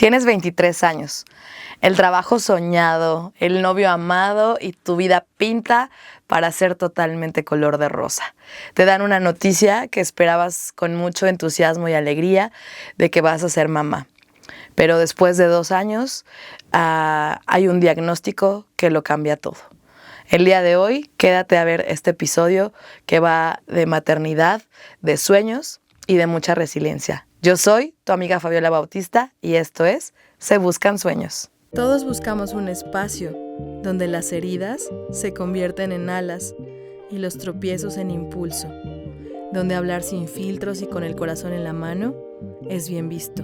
Tienes 23 años, el trabajo soñado, el novio amado y tu vida pinta para ser totalmente color de rosa. Te dan una noticia que esperabas con mucho entusiasmo y alegría de que vas a ser mamá. Pero después de 2 años hay un diagnóstico que lo cambia todo. El día de hoy, quédate a ver este episodio que va de maternidad, de sueños y de mucha resiliencia. Yo soy tu amiga Fabiola Bautista y esto es Se Buscan Sueños. Todos buscamos un espacio donde las heridas se convierten en alas y los tropiezos en impulso, donde hablar sin filtros y con el corazón en la mano es bien visto,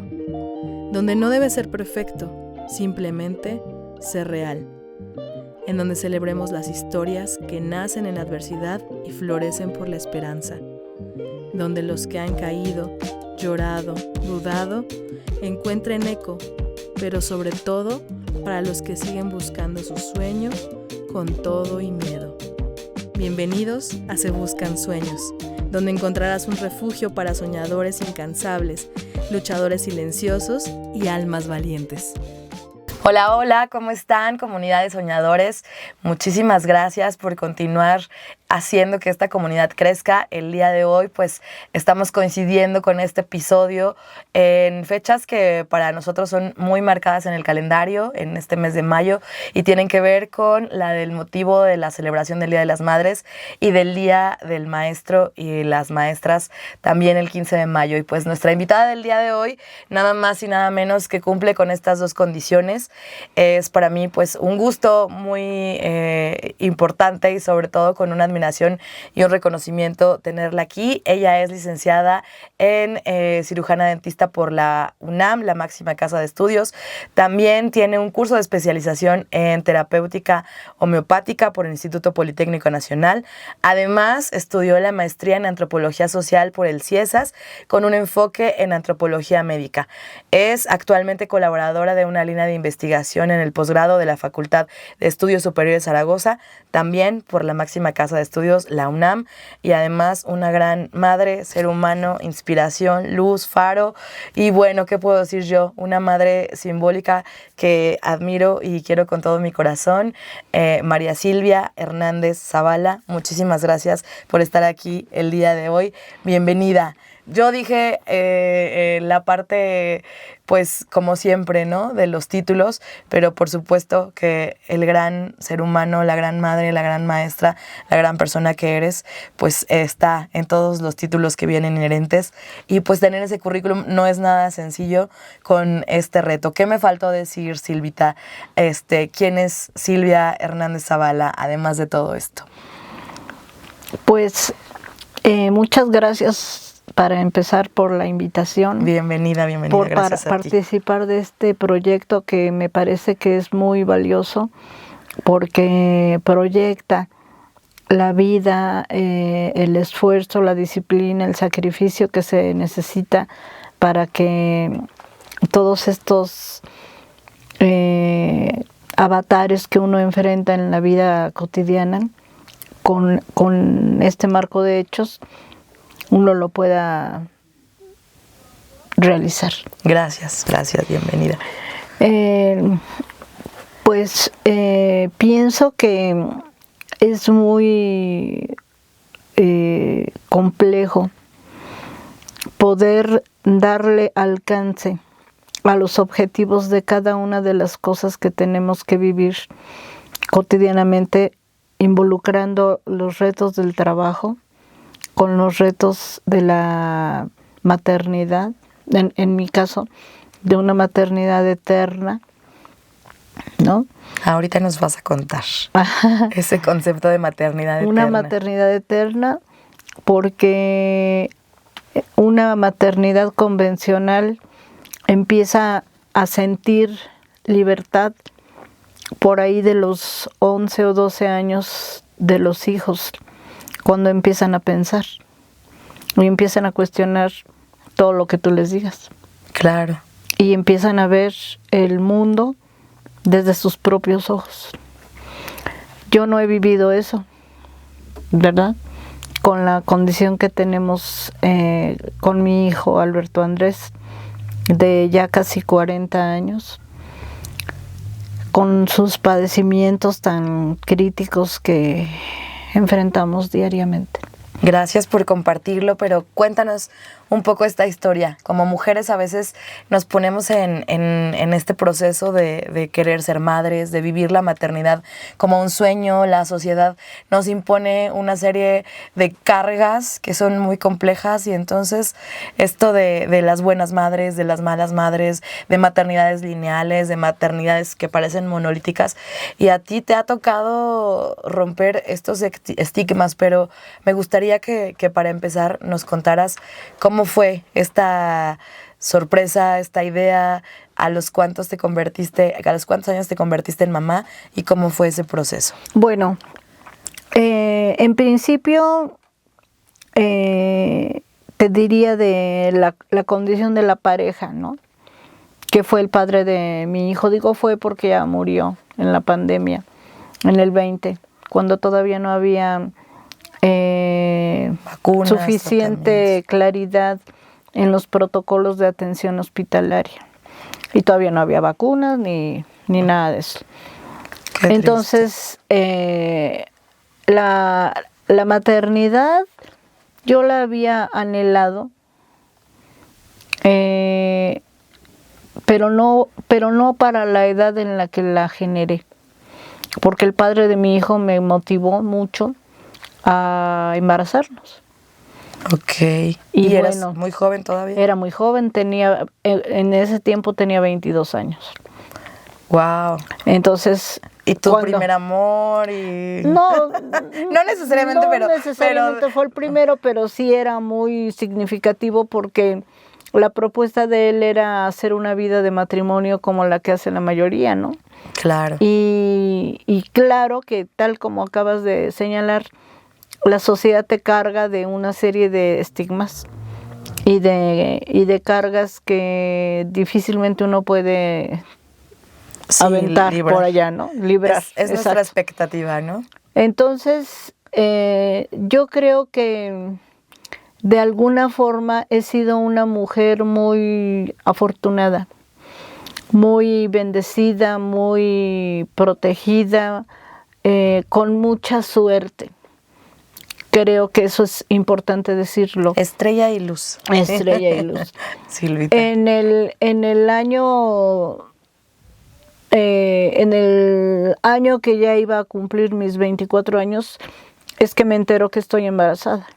donde no debe ser perfecto, simplemente ser real, en donde celebremos las historias que nacen en la adversidad y florecen por la esperanza, donde los que han caído, llorado, dudado, encuentren eco, pero sobre todo para los que siguen buscando su sueño con todo y miedo. Bienvenidos a Se Buscan Sueños, donde encontrarás un refugio para soñadores incansables, luchadores silenciosos y almas valientes. Hola, hola, ¿cómo están, comunidad de soñadores? Muchísimas gracias por continuar haciendo que esta comunidad crezca. El día de hoy, pues, estamos coincidiendo con este episodio en fechas que para nosotros son muy marcadas en el calendario, en este mes de mayo, y tienen que ver con la del motivo de la celebración del Día de las Madres y del Día del Maestro y las Maestras, también el 15 de mayo. Y pues nuestra invitada del día de hoy, nada más y nada menos que cumple con estas dos condiciones. Es para mí, pues, un gusto muy importante y sobre todo con una admiración y un reconocimiento tenerla aquí. Ella es licenciada en cirujana dentista por la UNAM, la máxima casa de estudios. También tiene un curso de especialización en terapéutica homeopática por el Instituto Politécnico Nacional. Además, estudió la maestría en antropología social por el CIESAS con un enfoque en antropología médica. Es actualmente colaboradora de una línea de investigación en el posgrado de la Facultad de Estudios Superiores Zaragoza, también por la máxima casa de estudios, la UNAM, y además una gran madre, ser humano, inspiración, luz, faro, y bueno, ¿qué puedo decir yo? Una madre simbólica que admiro y quiero con todo mi corazón, María Silvia Hernández Zavala. Muchísimas gracias por estar aquí el día de hoy. Bienvenida. Yo dije la parte, pues, como siempre, ¿no?, de los títulos, pero por supuesto que el gran ser humano, la gran madre, la gran maestra, la gran persona que eres, pues está en todos los títulos que vienen inherentes. Y pues tener ese currículum no es nada sencillo con este reto. ¿Qué me faltó decir, Silvita? ¿Quién es Silvia Hernández Zavala, además de todo esto? Pues muchas gracias para empezar por la invitación. Bienvenida, por gracias a ti. Participar de este proyecto que me parece que es muy valioso porque proyecta la vida, el esfuerzo, la disciplina, el sacrificio que se necesita para que todos estos avatares que uno enfrenta en la vida cotidiana con este marco de hechos uno lo pueda realizar. Gracias, bienvenida. Pienso que es muy complejo poder darle alcance a los objetivos de cada una de las cosas que tenemos que vivir cotidianamente, involucrando los retos del trabajo con los retos de la maternidad, en mi caso, de una maternidad eterna, ¿no? Ahorita nos vas a contar ese concepto de maternidad eterna. Una maternidad eterna, porque una maternidad convencional empieza a sentir libertad por ahí de los 11 o 12 años de los hijos, cuando empiezan a pensar y empiezan a cuestionar todo lo que tú les digas. Claro. Y empiezan a ver el mundo desde sus propios ojos. Yo no he vivido eso, ¿verdad? Con la condición que tenemos con mi hijo Alberto Andrés, de ya casi 40 años, con sus padecimientos tan críticos que enfrentamos diariamente. Gracias por compartirlo, pero cuéntanos un poco esta historia. Como mujeres a veces nos ponemos en este proceso de querer ser madres, de vivir la maternidad como un sueño. La sociedad nos impone una serie de cargas que son muy complejas, y entonces esto de las buenas madres, de las malas madres, de maternidades lineales, de maternidades que parecen monolíticas, y a ti te ha tocado romper estos estigmas, pero me gustaría que para empezar nos contaras cómo fue esta sorpresa, esta idea, a los cuántos años te convertiste en mamá y cómo fue ese proceso. Bueno, en principio te diría de la condición de la pareja, ¿no? Que fue el padre de mi hijo. Digo fue porque ya murió en la pandemia, en el 20, cuando todavía no había vacunas, suficiente claridad en los protocolos de atención hospitalaria. Y todavía no había vacunas ni nada de eso. Entonces, la maternidad yo la había anhelado, pero no para la edad en la que la generé, porque el padre de mi hijo me motivó mucho a embarazarnos. Ok. ¿Y eras muy joven todavía? Era muy joven, en ese tiempo tenía 22 años. Wow. Entonces, ¿y tu primer amor? No necesariamente, no necesariamente fue el primero, pero sí era muy significativo porque la propuesta de él era hacer una vida de matrimonio como la que hace la mayoría, ¿no? Claro. Y claro que, tal como acabas de señalar, la sociedad te carga de una serie de estigmas y de cargas que difícilmente uno puede aventar librar por allá, ¿no? Librar. Es nuestra expectativa, ¿no? Entonces, yo creo que de alguna forma he sido una mujer muy afortunada, muy bendecida, muy protegida, con mucha suerte. Creo que eso es importante decirlo. Estrella y luz. Estrella y luz. Silvita. En el año que ya iba a cumplir mis 24 años, es que me entero que estoy embarazada.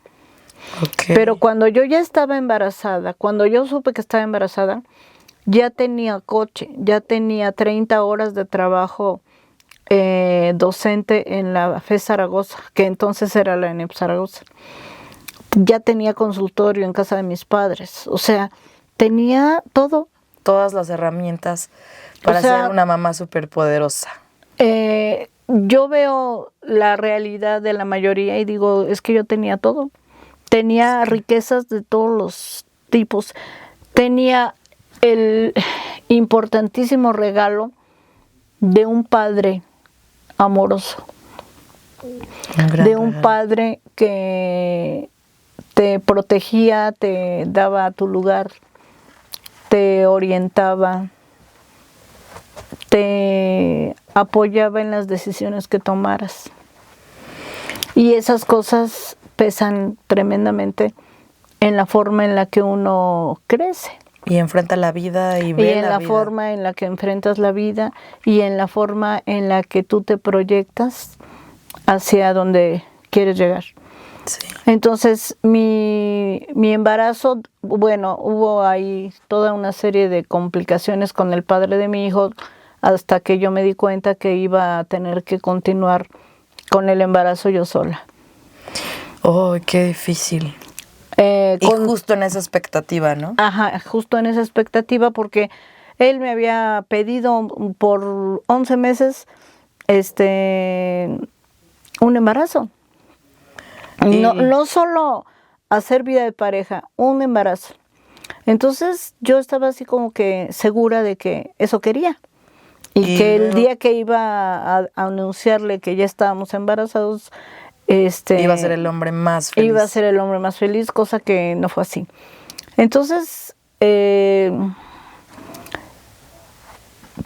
Okay. Pero cuando yo ya estaba embarazada, cuando yo supe que estaba embarazada, ya tenía coche, ya tenía 30 horas de trabajo docente en la FES Zaragoza, que entonces era la ENEP Zaragoza. Ya tenía consultorio en casa de mis padres, o sea, tenía todo. Todas las herramientas para ser una mamá superpoderosa. Yo veo la realidad de la mayoría y digo, es que yo tenía todo. Tenía riquezas de todos los tipos. Tenía el importantísimo regalo de un padre amoroso, de un padre que te protegía, te daba tu lugar, te orientaba, te apoyaba en las decisiones que tomaras. Y esas cosas pesan tremendamente en la forma en la que uno crece. Y enfrenta la vida y ve y en la forma en la que enfrentas la vida y en la forma en la que tú te proyectas hacia donde quieres llegar. Sí. Entonces, mi embarazo, bueno, hubo ahí toda una serie de complicaciones con el padre de mi hijo hasta que yo me di cuenta que iba a tener que continuar con el embarazo yo sola. Oh, qué difícil. Y justo en esa expectativa, ¿no? Ajá, justo en esa expectativa, porque él me había pedido por 11 meses un embarazo. No solo hacer vida de pareja, un embarazo. Entonces yo estaba así como que segura de que eso quería. Y que el día que iba a anunciarle que ya estábamos embarazados, iba a ser el hombre más feliz. Iba a ser el hombre más feliz, cosa que no fue así. Entonces,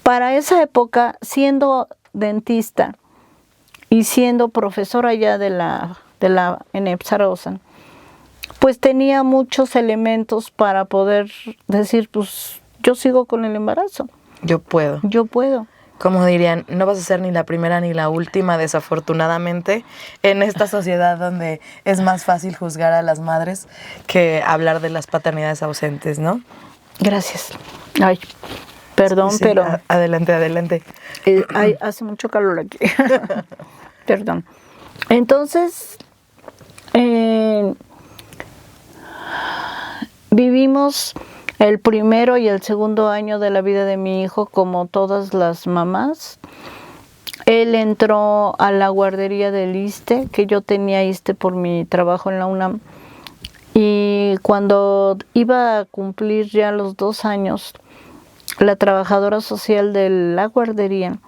para esa época, siendo dentista y siendo profesora ya de la ENEP Zaragoza, pues tenía muchos elementos para poder decir, pues yo sigo con el embarazo. Yo puedo. Yo puedo. Como dirían, no vas a ser ni la primera ni la última, desafortunadamente, en esta sociedad donde es más fácil juzgar a las madres que hablar de las paternidades ausentes, ¿no? Gracias. Ay, perdón, Sí, pero... Adelante, adelante. Hace mucho calor aquí. Perdón. Entonces, vivimos el primero y el segundo año de la vida de mi hijo como todas las mamás. Él entró a la guardería del ISSSTE, que yo tenía ISSSTE por mi trabajo en la UNAM. Y cuando iba a cumplir ya los 2 años, la trabajadora social de la guardería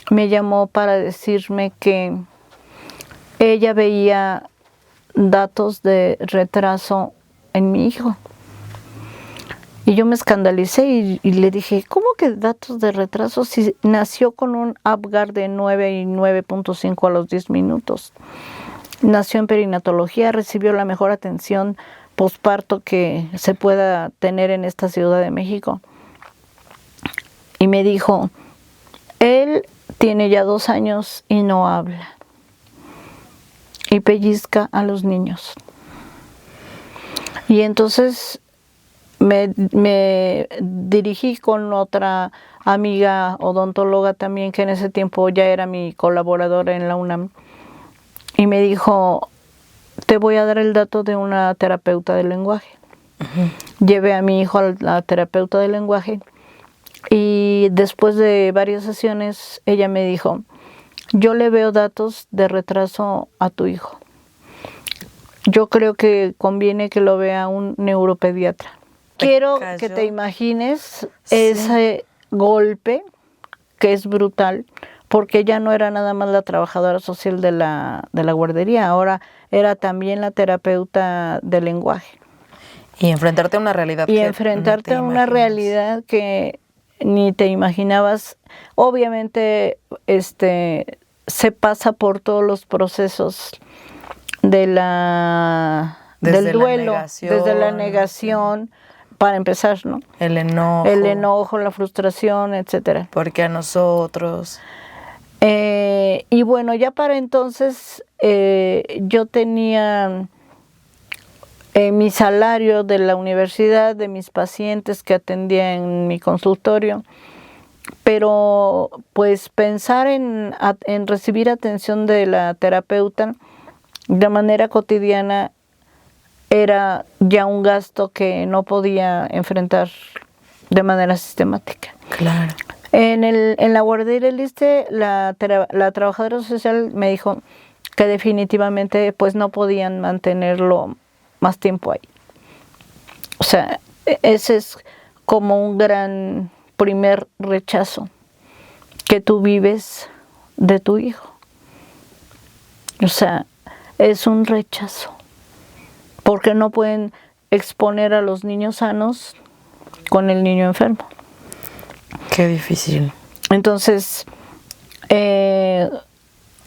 me llamó para decirme que ella veía datos de retraso en mi hijo. Y yo me escandalicé y le dije, ¿cómo que datos de retraso si nació con un Apgar de 9 y 9.5 a los 10 minutos? Nació en perinatología, recibió la mejor atención posparto que se pueda tener en esta Ciudad de México. Y me dijo, él tiene ya 2 años y no habla. Y pellizca a los niños. Y entonces me dirigí con otra amiga odontóloga también, que en ese tiempo ya era mi colaboradora en la UNAM. Y me dijo, te voy a dar el dato de una terapeuta del lenguaje. Llevé a mi hijo a la terapeuta del lenguaje. Y después de varias sesiones, ella me dijo, yo le veo datos de retraso a tu hijo. Yo creo que conviene que lo vea un neuropediatra. Quiero que te imagines ese golpe, que es brutal, porque ella no era nada más la trabajadora social de la guardería, ahora era también la terapeuta del lenguaje. Y enfrentarte a una realidad. Y enfrentarte a una realidad que ni te imaginabas. Obviamente, se pasa por todos los procesos del duelo, desde la negación, para empezar, ¿no? El enojo, la frustración, etcétera. Porque a nosotros. Y bueno, ya para entonces yo tenía mi salario de la universidad, de mis pacientes que atendía en mi consultorio, pero pues pensar en recibir atención de la terapeuta de manera cotidiana era ya un gasto que no podía enfrentar de manera sistemática. Claro. En la guardería del ISSSTE, la trabajadora social me dijo que definitivamente pues no podían mantenerlo más tiempo ahí. O sea, ese es como un gran primer rechazo que tú vives de tu hijo. O sea, es un rechazo, porque no pueden exponer a los niños sanos con el niño enfermo. Qué difícil. Entonces,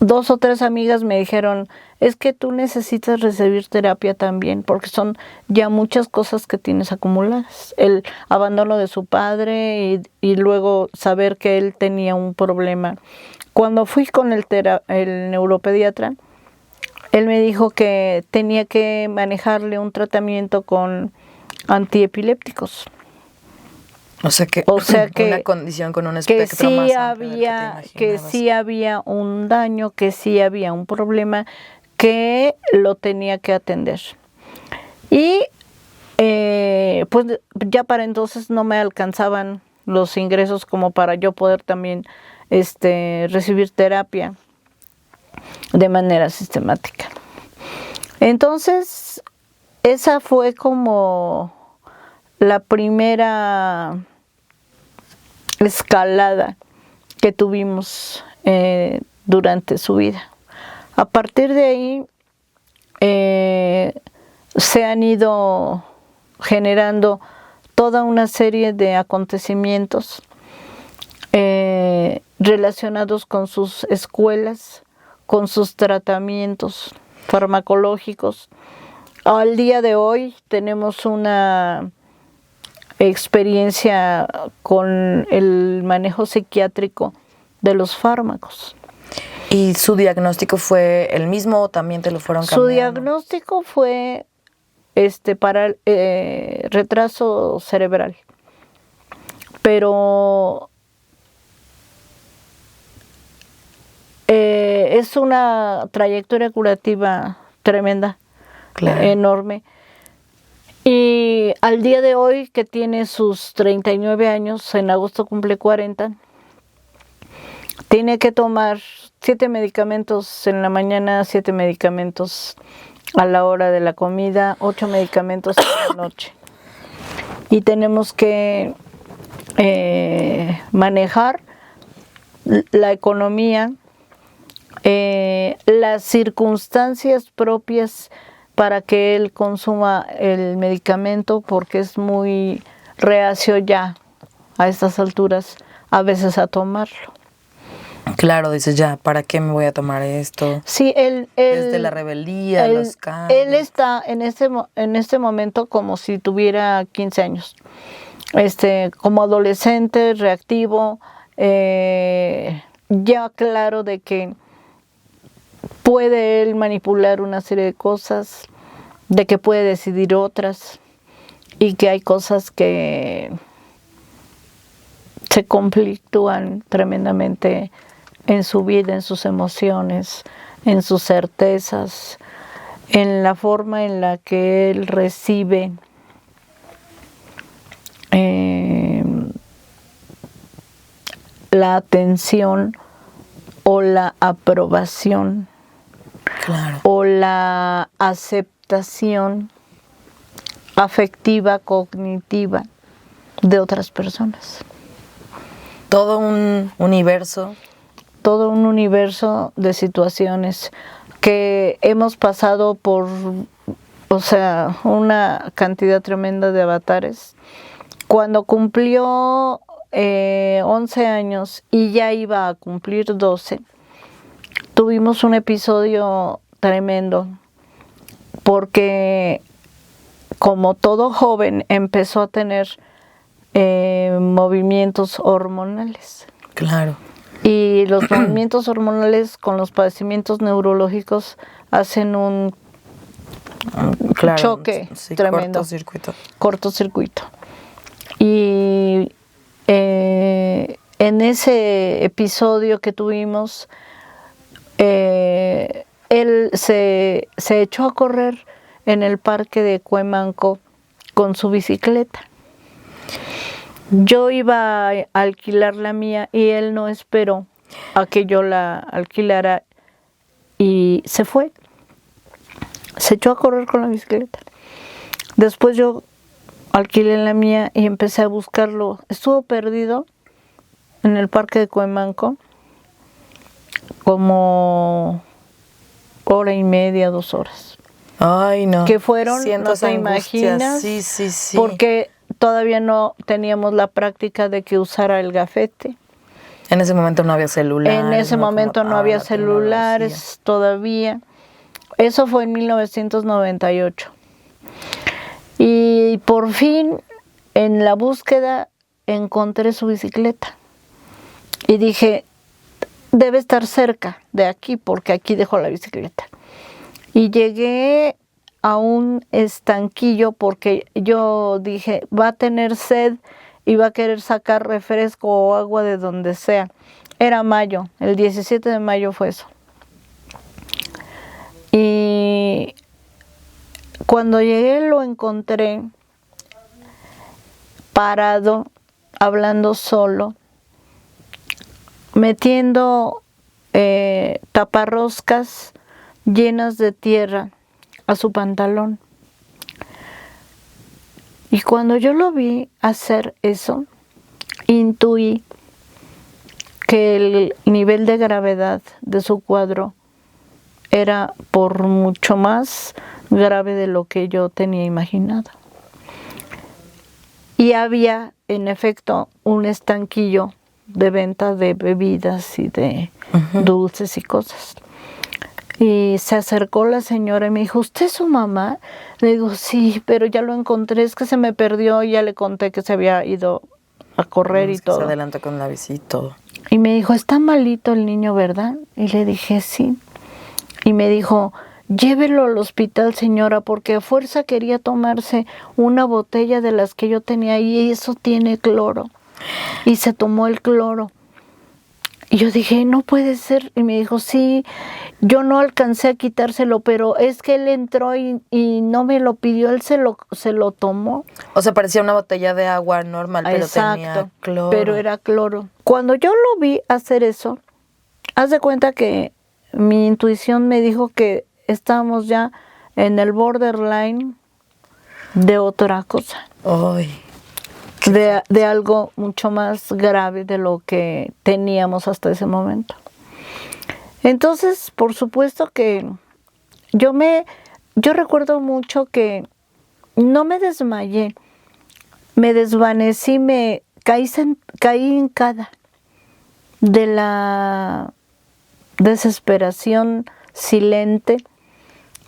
2 o 3 amigas me dijeron, es que tú necesitas recibir terapia también, porque son ya muchas cosas que tienes acumuladas. El abandono de su padre y luego saber que él tenía un problema. Cuando fui con el neuropediatra, él me dijo que tenía que manejarle un tratamiento con antiepilépticos. O sea que una condición con un espectro sí más amplio del que sí había un daño, que sí había un problema, que lo tenía que atender. Y pues ya para entonces no me alcanzaban los ingresos como para yo poder también recibir terapia de manera sistemática. Entonces, esa fue como la primera escalada que tuvimos durante su vida. A partir de ahí se han ido generando toda una serie de acontecimientos relacionados con sus escuelas, con sus tratamientos farmacológicos. Al día de hoy tenemos una experiencia con el manejo psiquiátrico de los fármacos. ¿Y su diagnóstico fue el mismo o también te lo fueron cambiando? Su diagnóstico fue para retraso cerebral, pero es una trayectoria curativa tremenda, Claro. enorme. Y al día de hoy, que tiene sus 39 años, en agosto cumple 40, tiene que tomar 7 medicamentos en la mañana, 7 medicamentos a la hora de la comida, 8 medicamentos en la noche. Y tenemos que manejar la economía, las circunstancias propias para que él consuma el medicamento, porque es muy reacio ya a estas alturas a veces a tomarlo. Claro, dices, ya, ¿para qué me voy a tomar esto? Sí, Desde la rebeldía, los cambios. Él está en este momento como si tuviera 15 años. Como adolescente, reactivo, ya claro de que puede él manipular una serie de cosas, de que puede decidir otras, y que hay cosas que se conflictúan tremendamente en su vida, en sus emociones, en sus certezas, en la forma en la que él recibe la atención o la aprobación, Claro. o la aceptación afectiva, cognitiva de otras personas. Todo un universo. Todo un universo de situaciones que hemos pasado por, una cantidad tremenda de avatares. Cuando cumplió 11 años y ya iba a cumplir 12, tuvimos un episodio tremendo, porque como todo joven empezó a tener movimientos hormonales. Claro. Y los movimientos hormonales con los padecimientos neurológicos hacen un Claro, choque sí, tremendo. Cortocircuito. Y en ese episodio que tuvimos, él se echó a correr en el parque de Cuemanco con su bicicleta. Yo iba a alquilar la mía y él no esperó a que yo la alquilara y se fue. Se echó a correr con la bicicleta. Después yo alquilé la mía y empecé a buscarlo. Estuvo perdido en el parque de Cuemanco como 1:30, 2 horas. Ay, no. Que fueron, Siento no esa te angustia. imaginas, Sí. porque todavía no teníamos la práctica de que usara el gafete. En ese momento no había celulares. En ese momento no había celulares todavía. Eso fue en 1998. Y por fin, en la búsqueda, encontré su bicicleta. Y dije, debe estar cerca de aquí, porque aquí dejó la bicicleta. Y llegué a un estanquillo, porque yo dije, va a tener sed y va a querer sacar refresco o agua de donde sea. Era mayo, el 17 de mayo fue eso. Y cuando llegué lo encontré parado, hablando solo, metiendo taparroscas llenas de tierra a su pantalón. Y cuando yo lo vi hacer eso, intuí que el nivel de gravedad de su cuadro era por mucho más grave de lo que yo tenía imaginado. Y había, en efecto, un estanquillo de venta de bebidas y de dulces y cosas. Y se acercó la señora y me dijo, ¿usted es su mamá? Le digo, sí, pero ya lo encontré, es que se me perdió y ya le conté que se había ido a correr y todo. Se adelantó con la visita y todo. Y me dijo, está malito el niño, ¿verdad? Y le dije, sí. Y me dijo, llévelo al hospital, señora, porque a fuerza quería tomarse una botella de las que yo tenía ahí y eso tiene cloro. Y se tomó el cloro. Y yo dije, no puede ser. Y me dijo, sí, yo no alcancé a quitárselo, pero es que él entró y no me lo pidió, él se lo tomó. O sea, parecía una botella de agua normal, pero tenía cloro. Pero era cloro. Cuando yo lo vi hacer eso, haz de cuenta que mi intuición me dijo que estábamos ya en el borderline de otra cosa. Ay. De algo mucho más grave de lo que teníamos hasta ese momento. Entonces, por supuesto que yo recuerdo mucho que no me desmayé, me desvanecí, caí hincada de la desesperación silente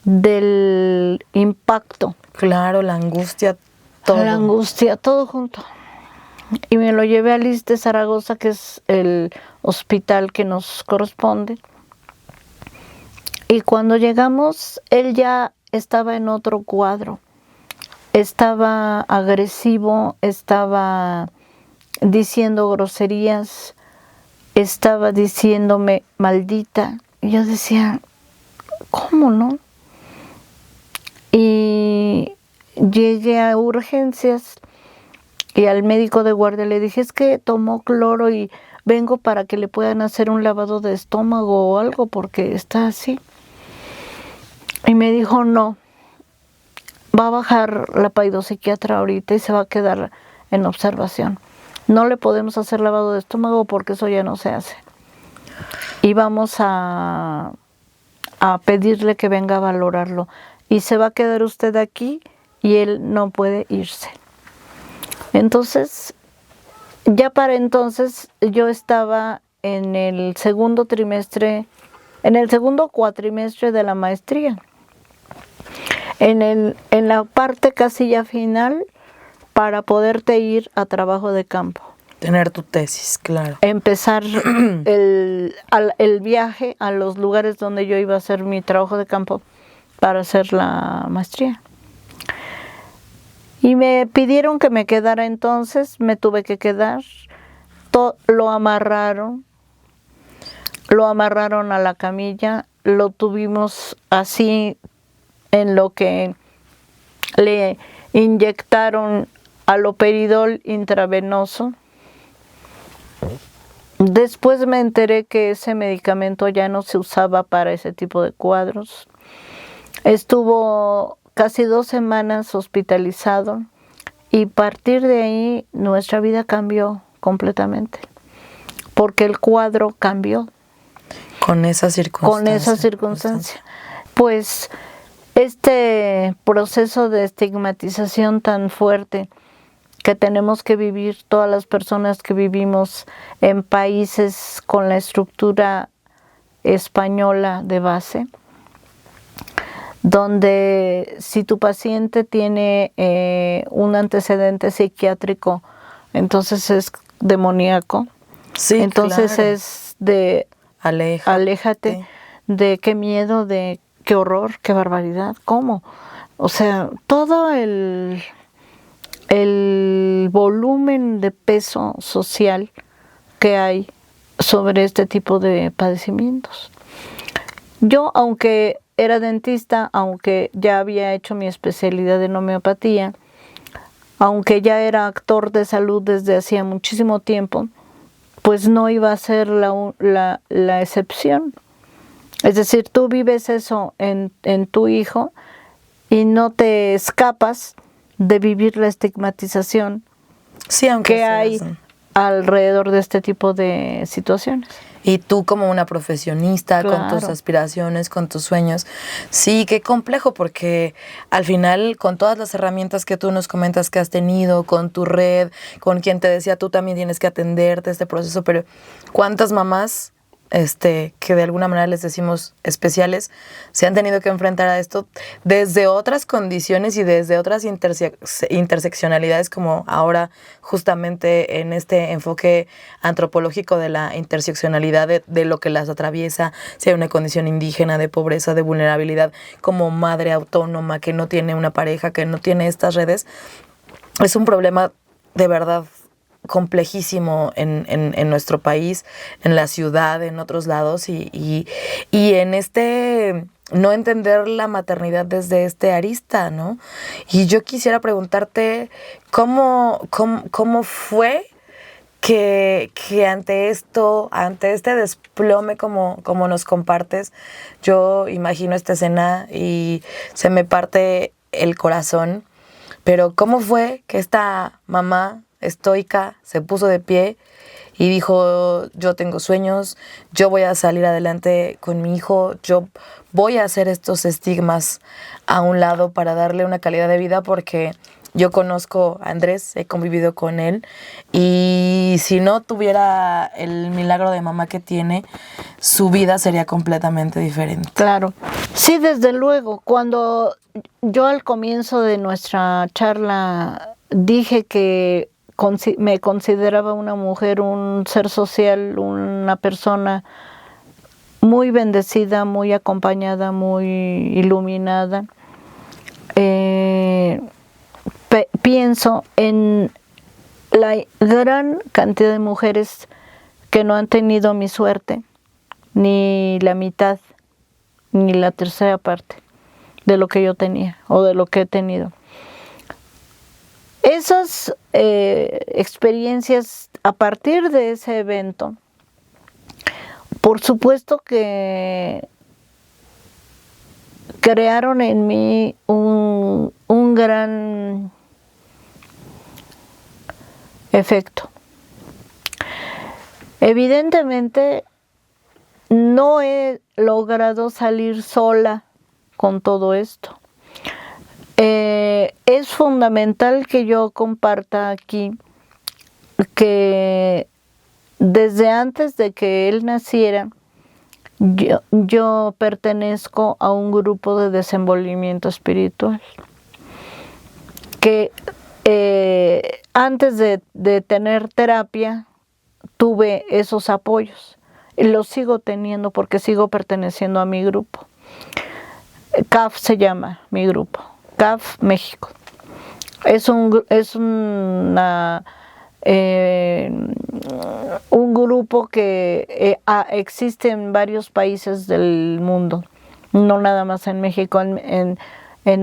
del impacto. Claro, la angustia, todo. La angustia, todo junto. Y me lo llevé al ISSSTE de Zaragoza, que es el hospital que nos corresponde. Y cuando llegamos, él ya estaba en otro cuadro. Estaba agresivo, estaba diciendo groserías, estaba diciéndome maldita. Y yo decía, ¿cómo no? Y llegué a urgencias y al médico de guardia le dije, es que tomó cloro y vengo para que le puedan hacer un lavado de estómago o algo porque está así. Y me dijo, no, va a bajar la paidopsiquiatra ahorita y se va a quedar en observación. No le podemos hacer lavado de estómago porque eso ya no se hace. Y vamos a pedirle que venga a valorarlo. Y se va a quedar usted aquí y él no puede irse. Entonces, ya para entonces yo estaba en el segundo cuatrimestre de la maestría. En la parte casi ya final para poderte ir a trabajo de campo. Tener tu tesis, claro. Empezar el viaje a los lugares donde yo iba a hacer mi trabajo de campo para hacer la maestría. Y me pidieron que me quedara entonces, me tuve que quedar. Lo amarraron a la camilla, lo tuvimos así en lo que le inyectaron haloperidol intravenoso. Después me enteré que ese medicamento ya no se usaba para ese tipo de cuadros. Estuvo casi 2 semanas hospitalizado y a partir de ahí nuestra vida cambió completamente, porque el cuadro cambió. Con esa circunstancia. Pues este proceso de estigmatización tan fuerte que tenemos que vivir todas las personas que vivimos en países con la estructura española de base, donde si tu paciente tiene un antecedente psiquiátrico, entonces es demoníaco. Sí, entonces claro. Es de aléjate, de qué miedo, de qué horror, qué barbaridad, ¿cómo? O sea, todo el volumen de peso social que hay sobre este tipo de padecimientos. Yo, aunque era dentista, aunque ya había hecho mi especialidad en homeopatía, aunque ya era actor de salud desde hacía muchísimo tiempo, pues no iba a ser la excepción. Es decir, tú vives eso en tu hijo y no te escapas de vivir la estigmatización sí, aunque que hay alrededor de este tipo de situaciones. Y tú como una profesionista, Claro. con tus aspiraciones, con tus sueños, sí, qué complejo, porque al final con todas las herramientas que tú nos comentas que has tenido, con tu red, con quien te decía tú también tienes que atenderte este proceso, pero ¿cuántas mamás que de alguna manera les decimos especiales, se han tenido que enfrentar a esto desde otras condiciones y desde otras interseccionalidades, como ahora justamente en este enfoque antropológico de la interseccionalidad de lo que las atraviesa, si hay una condición indígena, de pobreza, de vulnerabilidad, como madre autónoma que no tiene una pareja, que no tiene estas redes? Es un problema de verdad complejísimo en nuestro país, en la ciudad, en otros lados, y en no entender la maternidad desde este arista, ¿no? Y yo quisiera preguntarte cómo fue que ante este desplome como nos compartes, yo imagino esta escena y se me parte el corazón, pero ¿cómo fue que esta mamá estoica se puso de pie y dijo: yo tengo sueños, yo voy a salir adelante con mi hijo, yo voy a hacer estos estigmas a un lado para darle una calidad de vida? Porque yo conozco a Andrés, he convivido con él, y si no tuviera el milagro de mamá que tiene, su vida sería completamente diferente. Claro. Sí, desde luego. Cuando yo al comienzo de nuestra charla dije que me consideraba una mujer, un ser social, una persona muy bendecida, muy acompañada, muy iluminada, pienso en la gran cantidad de mujeres que no han tenido mi suerte, ni la mitad, ni la tercera parte de lo que yo tenía o de lo que he tenido. Esas experiencias a partir de ese evento, por supuesto que crearon en mí un gran efecto. Evidentemente no he logrado salir sola con todo esto. Es fundamental que yo comparta aquí que desde antes de que él naciera, yo pertenezco a un grupo de desenvolvimiento espiritual. Que antes de tener terapia, tuve esos apoyos. Y los sigo teniendo porque sigo perteneciendo a mi grupo. CAF se llama mi grupo. CAF México. Es un grupo que existe en varios países del mundo, no nada más en México. En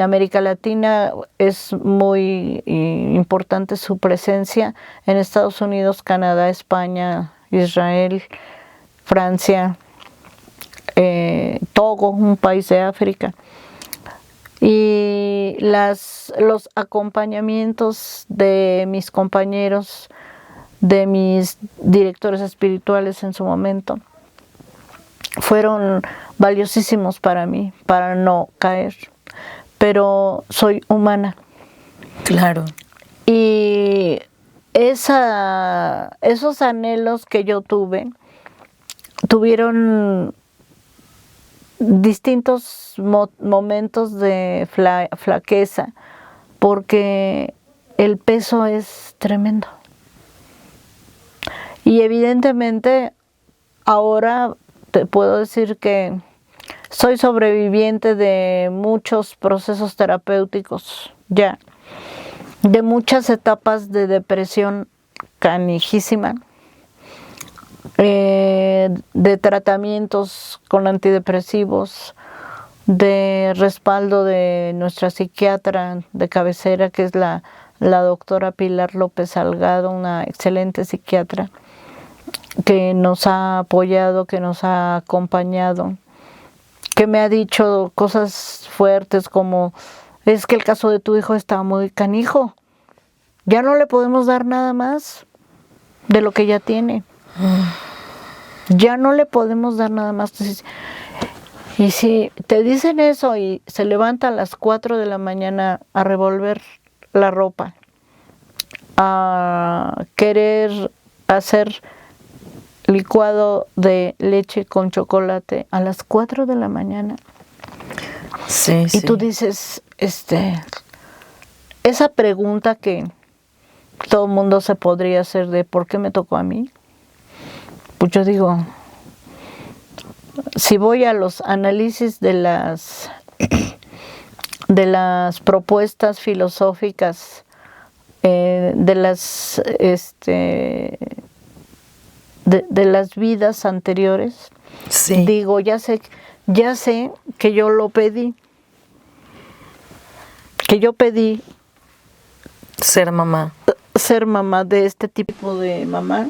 América Latina es muy importante su presencia, en Estados Unidos, Canadá, España, Israel, Francia, Togo, un país de África. Y los acompañamientos de mis compañeros, de mis directores espirituales en su momento, fueron valiosísimos para mí, para no caer. Pero soy humana. Claro. Y esos anhelos que yo tuvieron distintos momentos de flaqueza, porque el peso es tremendo. Y evidentemente ahora te puedo decir que soy sobreviviente de muchos procesos terapéuticos ya, de muchas etapas de depresión canijísima, de tratamientos con antidepresivos, de respaldo de nuestra psiquiatra de cabecera, que es la doctora Pilar López Salgado, una excelente psiquiatra que nos ha apoyado, que nos ha acompañado, que me ha dicho cosas fuertes como: es que el caso de tu hijo está muy canijo, ya no le podemos dar nada más. de lo que ya tiene. Ya no le podemos dar nada más. Y si te dicen eso y se levanta a las 4 de la mañana a revolver la ropa, a querer hacer licuado de leche con chocolate a las 4 de la mañana. Sí, y tú dices, esa pregunta que todo el mundo se podría hacer de ¿por qué me tocó a mí? Pues yo digo, si voy a los análisis de las propuestas filosóficas, de las vidas anteriores, sí. Digo, ya sé que yo lo pedí, que yo pedí ser mamá de este tipo de mamá,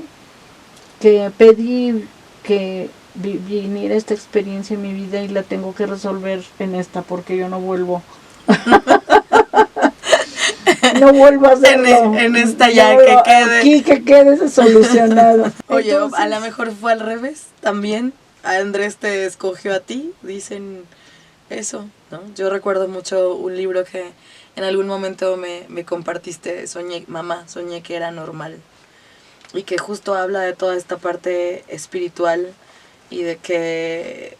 que pedí que viniera esta experiencia en mi vida y la tengo que resolver en esta porque yo no vuelvo. No vuelvo a hacerlo. En esta ya no, que quede. Aquí que quede solucionado. Oye, entonces, a lo mejor fue al revés también. Andrés te escogió a ti, dicen eso, ¿no? Yo recuerdo mucho un libro que en algún momento me compartiste, soñé que era normal. Y que justo habla de toda esta parte espiritual y de que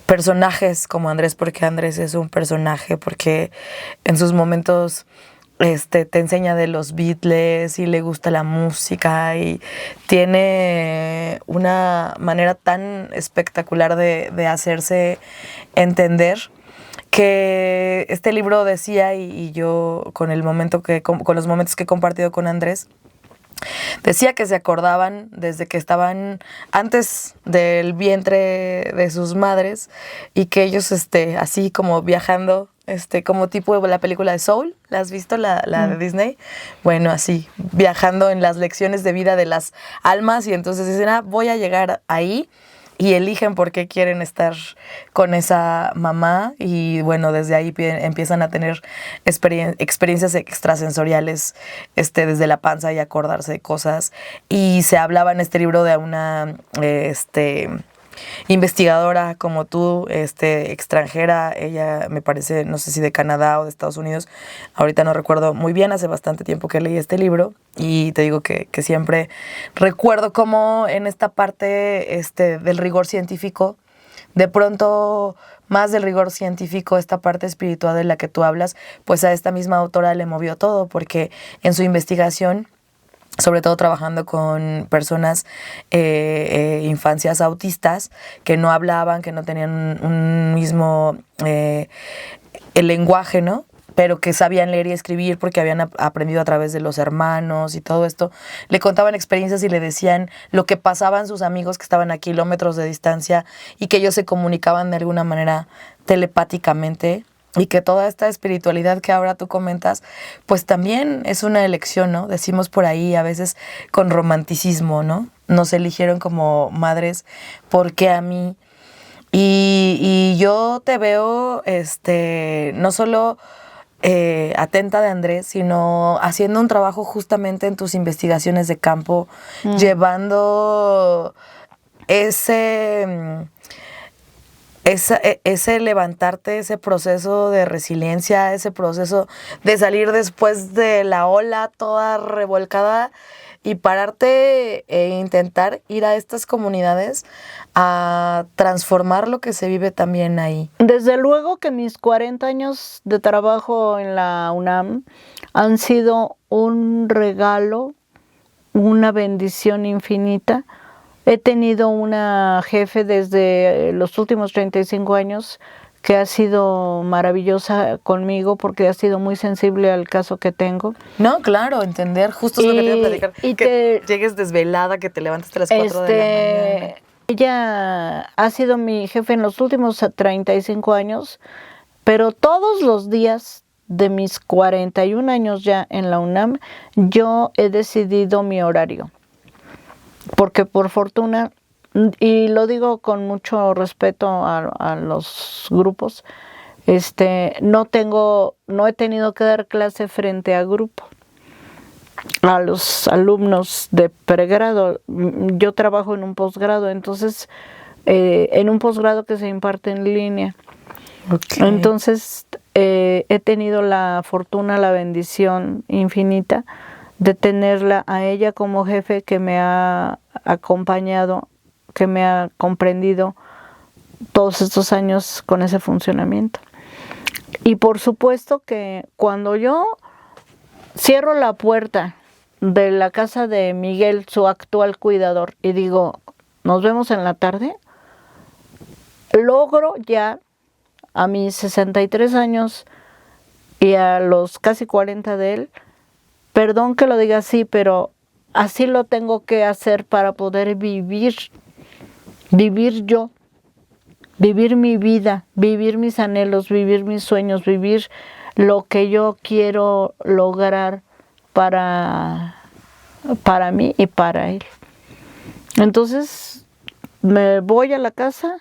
personajes como Andrés, porque Andrés es un personaje, porque en sus momentos te enseña de los Beatles y le gusta la música y tiene una manera tan espectacular de hacerse entender, que este libro decía, y yo con los momentos que he compartido con Andrés, decía que se acordaban desde que estaban antes del vientre de sus madres y que ellos así como viajando, como tipo de la película de Soul, ¿la has visto? La de Disney. Bueno, así, viajando en las lecciones de vida de las almas, y entonces dicen, voy a llegar ahí, y eligen por qué quieren estar con esa mamá, y bueno, desde ahí empiezan a tener experiencias extrasensoriales desde la panza y acordarse de cosas. Y se hablaba en este libro de una investigadora como tú, extranjera, ella me parece, no sé si de Canadá o de Estados Unidos, ahorita no recuerdo muy bien, hace bastante tiempo que leí este libro, y te digo que siempre recuerdo cómo en esta parte del rigor científico, de pronto más del rigor científico, esta parte espiritual de la que tú hablas, pues a esta misma autora le movió todo, porque en su investigación, sobre todo trabajando con personas, infancias autistas, que no hablaban, que no tenían un mismo el lenguaje, ¿no? Pero que sabían leer y escribir porque habían aprendido a través de los hermanos y todo esto. Le contaban experiencias y le decían lo que pasaban sus amigos que estaban a kilómetros de distancia, y que ellos se comunicaban de alguna manera telepáticamente. Y que toda esta espiritualidad que ahora tú comentas, pues también es una elección, ¿no? Decimos por ahí a veces con romanticismo, ¿no? Nos eligieron como madres, ¿por qué a mí? Y yo te veo, no solo atenta de Andrés, sino haciendo un trabajo justamente en tus investigaciones de campo, llevando ese levantarte, ese proceso de resiliencia, ese proceso de salir después de la ola toda revolcada y pararte e intentar ir a estas comunidades a transformar lo que se vive también ahí. Desde luego que mis 40 años de trabajo en la UNAM han sido un regalo, una bendición infinita. He tenido una jefe desde los últimos 35 años que ha sido maravillosa conmigo porque ha sido muy sensible al caso que tengo. No, claro, entender, justo es lo que te iba a platicar, que llegues desvelada, que te levantes a las 4 de la mañana. Ella ha sido mi jefe en los últimos 35 años, pero todos los días de mis 41 años ya en la UNAM, yo he decidido mi horario. Porque por fortuna, y lo digo con mucho respeto a los grupos, no he tenido que dar clase frente a grupo. a los alumnos de pregrado. Yo trabajo en un posgrado, entonces en un posgrado que se imparte en línea. Okay. Entonces he tenido la fortuna, la bendición infinita de tenerla a ella como jefe, que me ha acompañado, que me ha comprendido todos estos años con ese funcionamiento. Y por supuesto que cuando yo cierro la puerta de la casa de Miguel, su actual cuidador, y digo, nos vemos en la tarde, logro ya a mis 63 años y a los casi 40 de él, perdón que lo diga así, pero así lo tengo que hacer para poder vivir yo, vivir mi vida, vivir mis anhelos, vivir mis sueños, vivir lo que yo quiero lograr para mí y para él. Entonces me voy a la casa,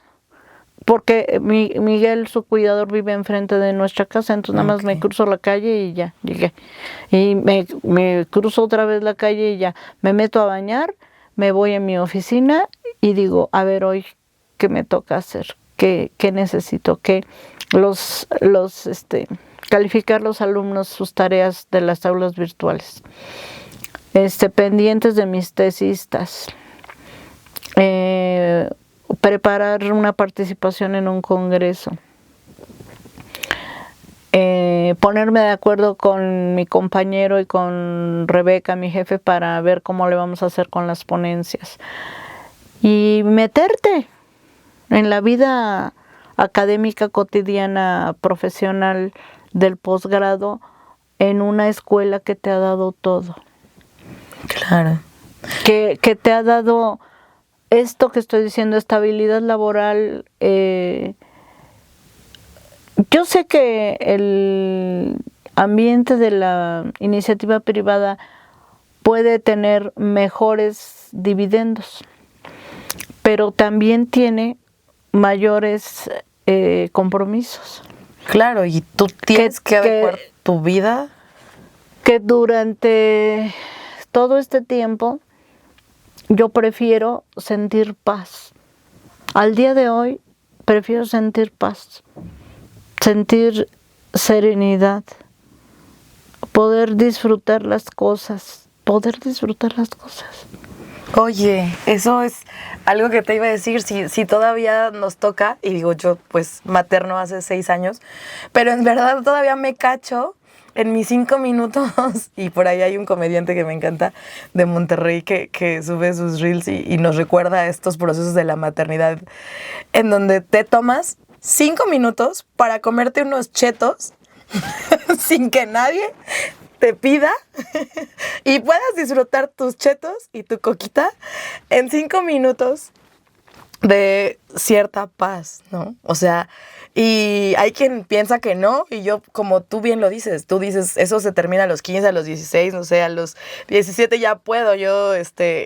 porque Miguel, su cuidador, vive enfrente de nuestra casa, entonces nada más me cruzo la calle y ya llegué. Y me cruzo otra vez la calle y ya me meto a bañar, me voy a mi oficina y digo, a ver, hoy, ¿qué me toca hacer? ¿Qué necesito? Calificar los alumnos sus tareas de las aulas virtuales, pendientes de mis tesistas, preparar una participación en un congreso, ponerme de acuerdo con mi compañero y con Rebeca, mi jefe, para ver cómo le vamos a hacer con las ponencias. Y meterte en la vida académica cotidiana, profesional del posgrado, en una escuela que te ha dado todo. Claro. Que te ha dado esto que estoy diciendo, estabilidad laboral. Yo sé que el ambiente de la iniciativa privada puede tener mejores dividendos, pero también tiene mayores compromisos. Claro, y tú tienes que adecuar tu vida. Que durante todo este tiempo yo prefiero sentir paz. Al día de hoy prefiero sentir paz, sentir serenidad, poder disfrutar las cosas. Oye, eso es algo que te iba a decir, si todavía nos toca, y digo yo, pues materno hace 6 años, pero en verdad todavía me cacho en mis 5 minutos, y por ahí hay un comediante que me encanta de Monterrey que sube sus reels y nos recuerda estos procesos de la maternidad, en donde te tomas 5 minutos para comerte unos chetos sin que nadie te pida y puedas disfrutar tus chetos y tu coquita en 5 minutos de cierta paz, ¿no? O sea, y hay quien piensa que no, y yo, como tú bien lo dices, tú dices, eso se termina a los 15, a los 16, no sé, a los 17 ya puedo yo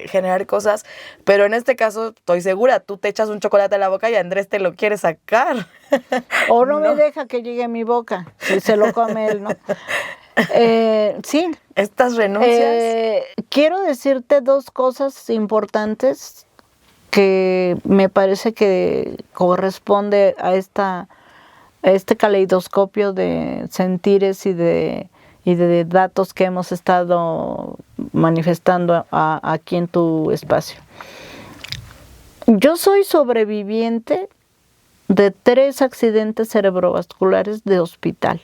generar cosas, pero en este caso estoy segura, tú te echas un chocolate a la boca y Andrés te lo quiere sacar. O no me deja que llegue a mi boca, si se lo come él, ¿no? Sí. Estas renuncias. Quiero decirte 2 cosas importantes que me parece que corresponde a este caleidoscopio de sentires y de datos que hemos estado manifestando aquí en tu espacio. Yo soy sobreviviente de 3 accidentes cerebrovasculares de hospital.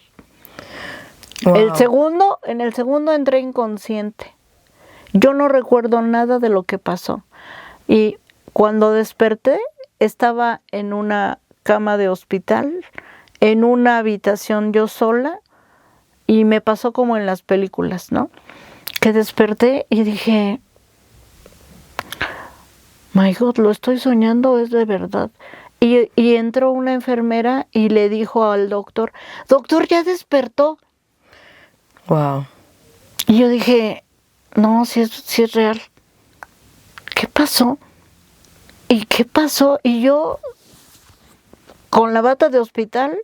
Wow. En el segundo entré inconsciente. Yo no recuerdo nada de lo que pasó. Y cuando desperté, estaba en una cama de hospital, en una habitación yo sola, y me pasó como en las películas, ¿no? Que desperté y dije, my God, ¿lo estoy soñando? ¿Es de verdad? Y entró una enfermera y le dijo al doctor, ya despertó. Wow. Y yo dije, no, si es real. ¿Qué pasó? Y yo, con la bata de hospital,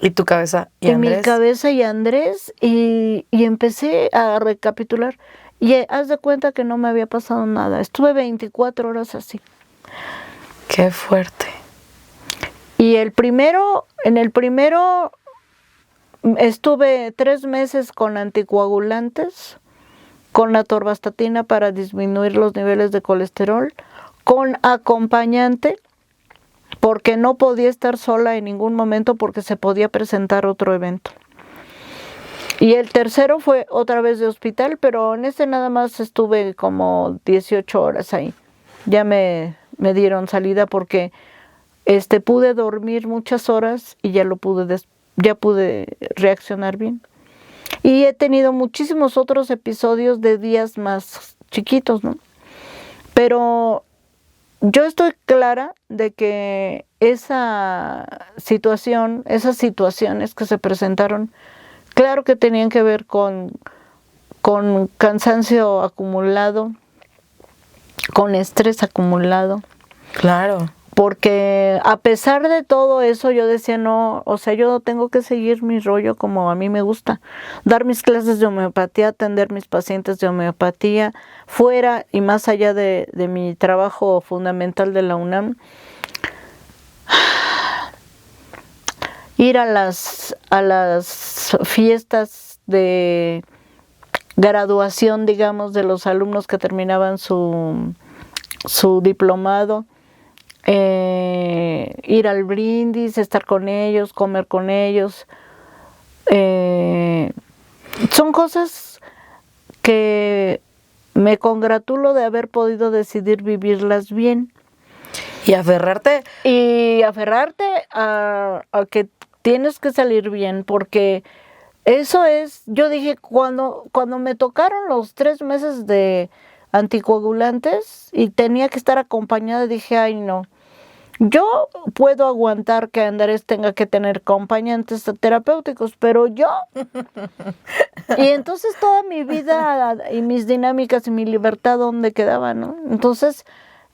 ¿Y tu cabeza y en Andrés? mi cabeza y Andrés, y empecé a recapitular. Y haz de cuenta que no me había pasado nada. Estuve 24 horas así. Qué fuerte. Y en el primero estuve 3 meses con anticoagulantes, con la atorvastatina para disminuir los niveles de colesterol, con acompañante, porque no podía estar sola en ningún momento porque se podía presentar otro evento. Y el tercero fue otra vez de hospital, pero en este nada más estuve como 18 horas ahí. Ya me dieron salida porque pude dormir muchas horas y ya pude reaccionar bien. Y he tenido muchísimos otros episodios de días más chiquitos, ¿no? Pero yo estoy clara de que esas situaciones que se presentaron, claro que tenían que ver con cansancio acumulado, con estrés acumulado. Claro. Porque a pesar de todo eso, yo decía, no, o sea, yo tengo que seguir mi rollo como a mí me gusta. Dar mis clases de homeopatía, atender mis pacientes de homeopatía, fuera y más allá de mi trabajo fundamental de la UNAM. Ir a las fiestas de graduación, digamos, de los alumnos que terminaban su diplomado. Ir al brindis, estar con ellos, comer con ellos. Son cosas que me congratulo de haber podido decidir vivirlas bien. Y aferrarte. Y aferrarte a que tienes que salir bien, porque eso es, yo dije, cuando me tocaron los 3 meses de anticoagulantes y tenía que estar acompañada, dije, ay no, yo puedo aguantar que Andrés tenga que tener acompañantes terapéuticos, pero yo... Y entonces toda mi vida y mis dinámicas y mi libertad, ¿dónde quedaba, no? Entonces,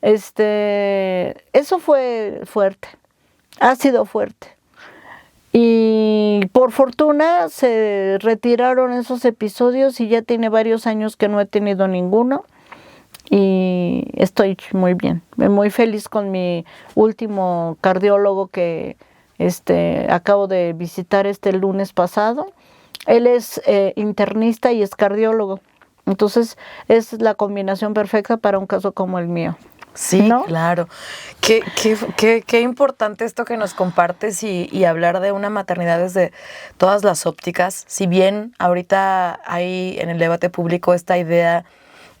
eso fue fuerte, ha sido fuerte. Y por fortuna se retiraron esos episodios y ya tiene varios años que no he tenido ninguno. Y estoy muy bien, muy feliz con mi último cardiólogo que acabo de visitar el lunes pasado. Él es internista y es cardiólogo, entonces es la combinación perfecta para un caso como el mío. Sí, ¿no? Claro. Qué importante esto que nos compartes y hablar de una maternidad desde todas las ópticas. Si bien ahorita hay en el debate público esta idea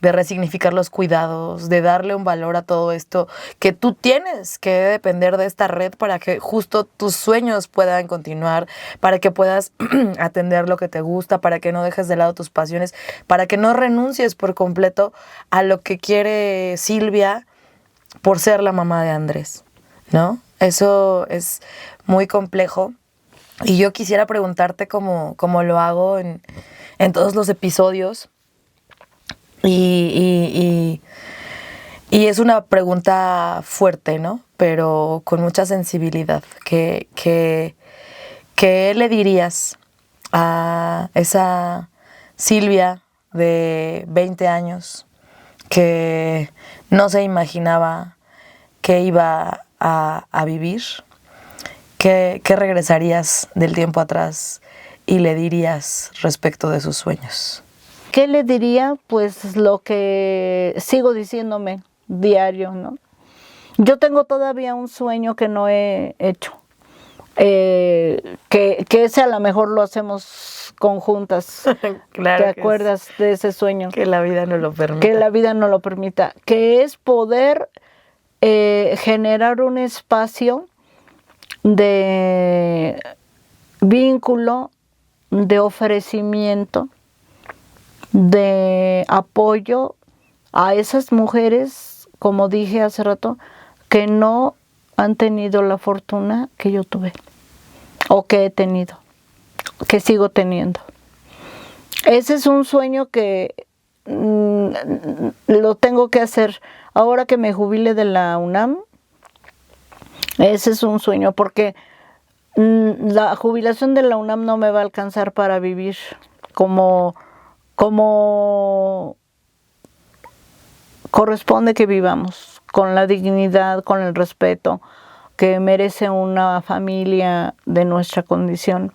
de resignificar los cuidados, de darle un valor a todo esto, que tú tienes que depender de esta red para que justo tus sueños puedan continuar, para que puedas atender lo que te gusta, para que no dejes de lado tus pasiones, para que no renuncies por completo a lo que quiere Silvia por ser la mamá de Andrés, ¿no? Eso es muy complejo. Y yo quisiera preguntarte como lo hago en todos los episodios. Y es una pregunta fuerte, ¿no? Pero con mucha sensibilidad. ¿Qué le dirías a esa Silvia de 20 años que no se imaginaba que iba a vivir? ¿Qué regresarías del tiempo atrás y le dirías respecto de sus sueños? ¿Qué le diría? Pues lo que sigo diciéndome diario, ¿no? Yo tengo todavía un sueño que no he hecho. Que ese a lo mejor lo hacemos conjuntas. Claro. ¿Te acuerdas de ese sueño? Que la vida no lo permita. Que la vida no lo permita. Que es poder generar un espacio de vínculo, de ofrecimiento, de apoyo a esas mujeres, como dije hace rato, que no han tenido la fortuna que yo tuve, o que he tenido, que sigo teniendo. Ese es un sueño que lo tengo que hacer ahora que me jubile de la UNAM. Ese es un sueño, porque la jubilación de la UNAM no me va a alcanzar para vivir como corresponde que vivamos, con la dignidad, con el respeto que merece una familia de nuestra condición,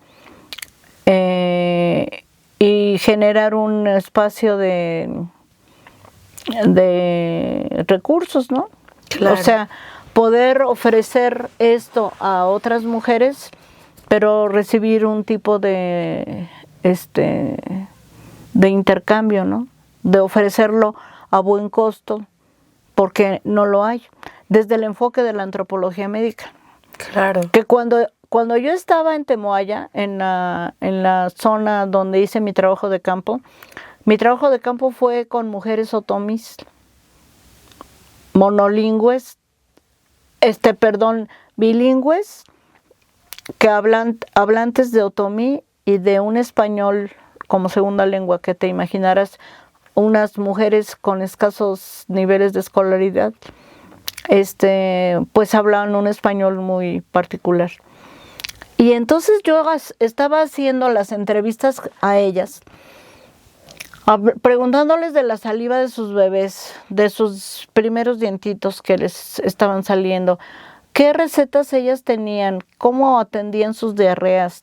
y generar un espacio de recursos, ¿no? Claro. O sea, poder ofrecer esto a otras mujeres, pero recibir un tipo de intercambio, ¿no? De ofrecerlo a buen costo, porque no lo hay. Desde el enfoque de la antropología médica. Claro. Que cuando yo estaba en Temoaya, en la zona donde hice mi trabajo de campo fue con mujeres otomís, monolingües, bilingües, que hablantes de otomí y de un español como segunda lengua, que te imaginarás, unas mujeres con escasos niveles de escolaridad, pues hablaban un español muy particular. Y entonces yo estaba haciendo las entrevistas a ellas, preguntándoles de la saliva de sus bebés, de sus primeros dientitos que les estaban saliendo, qué recetas ellas tenían, cómo atendían sus diarreas,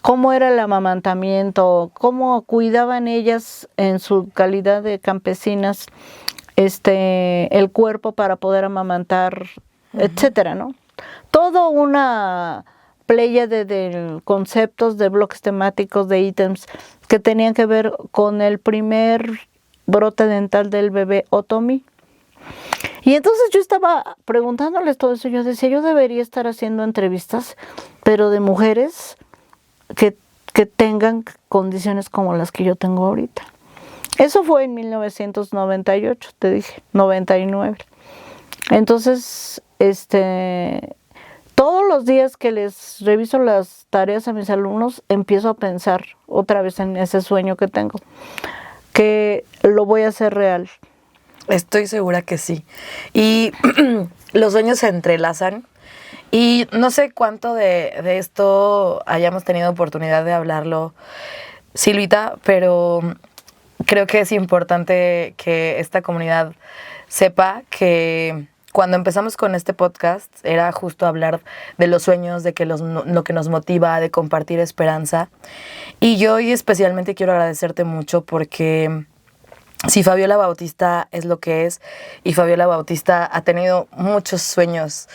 cómo era el amamantamiento, cómo cuidaban ellas en su calidad de campesinas el cuerpo para poder amamantar, etcétera, ¿no? Todo una pléyade de conceptos, de bloques temáticos, de ítems que tenían que ver con el primer brote dental del bebé otomí. Y entonces yo estaba preguntándoles todo eso, yo decía, yo debería estar haciendo entrevistas, pero de mujeres que tengan condiciones como las que yo tengo ahorita. Eso fue en 1998, te dije, 99. Entonces, todos los días que les reviso las tareas a mis alumnos, empiezo a pensar otra vez en ese sueño que tengo, que lo voy a hacer real. Estoy segura que sí. Y los sueños se entrelazan. Y no sé cuánto de esto hayamos tenido oportunidad de hablarlo, Silvita, pero creo que es importante que esta comunidad sepa que cuando empezamos con este podcast era justo hablar de los sueños, de que lo que nos motiva, de compartir esperanza. Y yo hoy especialmente quiero agradecerte mucho porque si Fabiola Bautista es lo que es, y Fabiola Bautista ha tenido muchos sueños,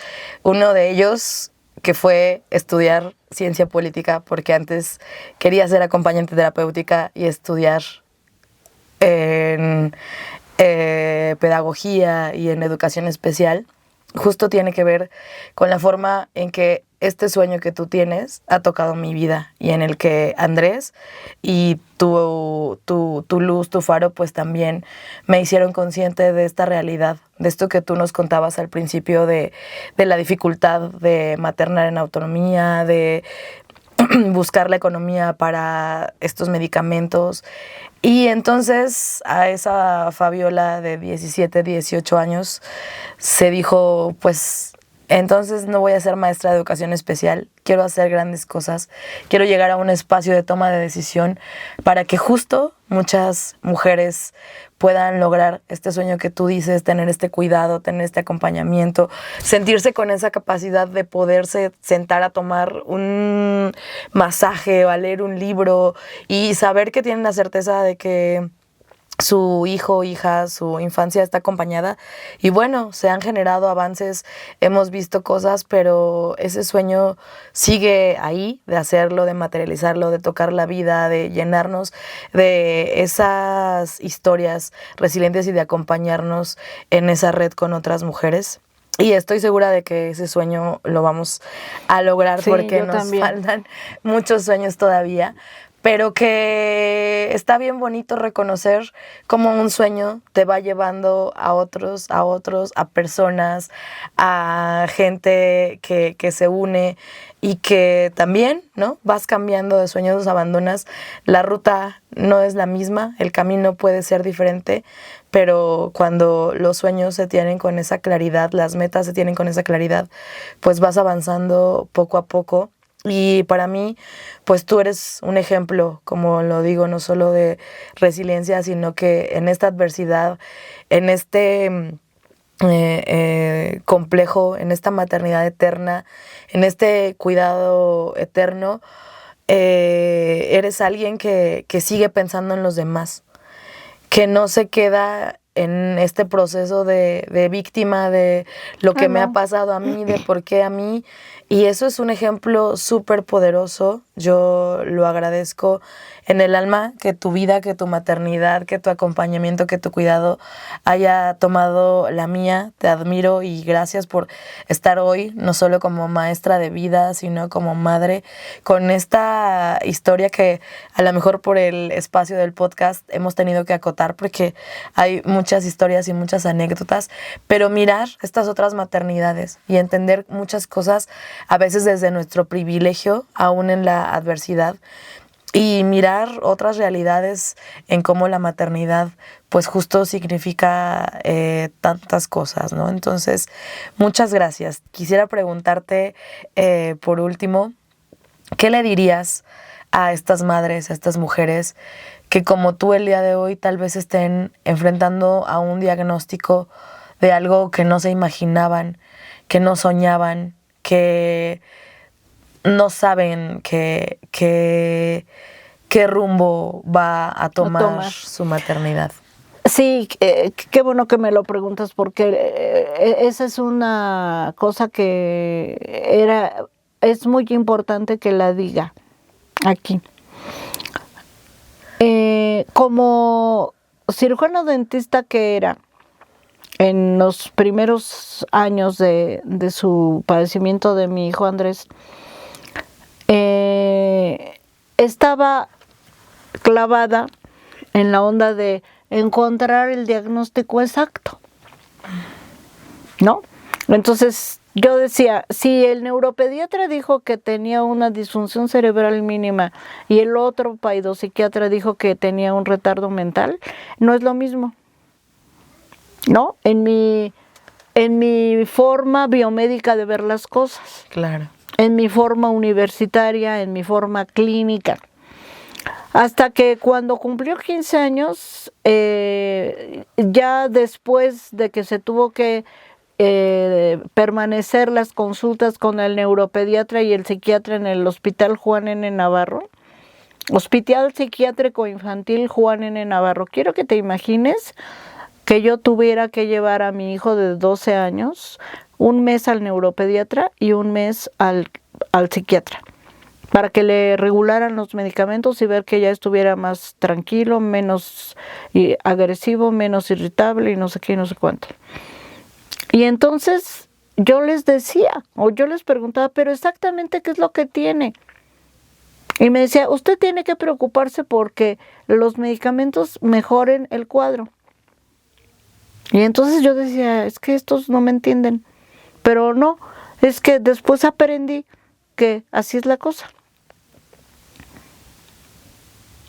uno de ellos que fue estudiar ciencia política, porque antes quería ser acompañante terapéutica y estudiar en pedagogía y en educación especial, justo tiene que ver con la forma en que este sueño que tú tienes ha tocado mi vida, y en el que Andrés y tu luz, tu faro, pues también me hicieron consciente de esta realidad, de esto que tú nos contabas al principio de la dificultad de maternar en autonomía, de buscar la economía para estos medicamentos. Y entonces a esa Fabiola de 17, 18 años se dijo, pues entonces no voy a ser maestra de educación especial, quiero hacer grandes cosas, quiero llegar a un espacio de toma de decisión para que justo muchas mujeres puedan lograr este sueño que tú dices, tener este cuidado, tener este acompañamiento, sentirse con esa capacidad de poderse sentar a tomar un masaje o a leer un libro y saber que tienen la certeza de que su hijo, hija, su infancia está acompañada. Y bueno, se han generado avances, hemos visto cosas, pero ese sueño sigue ahí, de hacerlo, de materializarlo, de tocar la vida, de llenarnos de esas historias resilientes y de acompañarnos en esa red con otras mujeres. Y estoy segura de que ese sueño lo vamos a lograr, sí, porque nos también faltan muchos sueños todavía. Pero que está bien bonito reconocer cómo un sueño te va llevando a otros, a personas, a gente que se une, y que también, ¿no? Vas cambiando de sueños, los abandonas. La ruta no es la misma, el camino puede ser diferente, pero cuando los sueños se tienen con esa claridad, las metas se tienen con esa claridad, pues vas avanzando poco a poco. Y para mí, pues tú eres un ejemplo, como lo digo, no solo de resiliencia, sino que en esta adversidad, en este complejo, en esta maternidad eterna, en este cuidado eterno, eres alguien que sigue pensando en los demás, que no se queda en este proceso de víctima de lo que me ha pasado a mí, de por qué a mí. Y eso es un ejemplo súper poderoso. Yo lo agradezco en el alma, que tu vida, que tu maternidad, que tu acompañamiento, que tu cuidado haya tomado la mía. Te admiro y gracias por estar hoy, no solo como maestra de vida, sino como madre, con esta historia que a lo mejor por el espacio del podcast hemos tenido que acotar porque hay muchas historias y muchas anécdotas, pero mirar estas otras maternidades y entender muchas cosas a veces desde nuestro privilegio, aún en la adversidad, y mirar otras realidades en cómo la maternidad pues justo significa tantas cosas, ¿no? Entonces, muchas gracias. Quisiera preguntarte por último, ¿qué le dirías a estas madres, a estas mujeres que como tú el día de hoy tal vez estén enfrentando a un diagnóstico de algo que no se imaginaban, que no soñaban, que no saben qué rumbo va a tomar su maternidad? Sí, qué bueno que me lo preguntas porque esa es una cosa que es muy importante que la diga aquí. Como cirujano dentista que era en los primeros años de su padecimiento de mi hijo Andrés, estaba clavada en la onda de encontrar el diagnóstico exacto, ¿no? Entonces yo decía, si el neuropediatra dijo que tenía una disfunción cerebral mínima y el otro paidopsiquiatra dijo que tenía un retardo mental, no es lo mismo, ¿no? En mi forma biomédica de ver las cosas. Claro. En mi forma universitaria, en mi forma clínica. Hasta que cuando cumplió 15 años, ya después de que se tuvo que permanecer las consultas con el neuropediatra y el psiquiatra en el Hospital Juan N. Navarro, Hospital Psiquiátrico Infantil Juan N. Navarro. Quiero que te imagines que yo tuviera que llevar a mi hijo de 12 años un mes al neuropediatra y un mes al psiquiatra, para que le regularan los medicamentos y ver que ya estuviera más tranquilo, menos agresivo, menos irritable y no sé qué y no sé cuánto. Y entonces yo les decía, o yo les preguntaba, pero exactamente qué es lo que tiene. Y me decía, usted tiene que preocuparse porque los medicamentos mejoren el cuadro. Y entonces yo decía, es que estos no me entienden. Pero no, es que después aprendí que así es la cosa.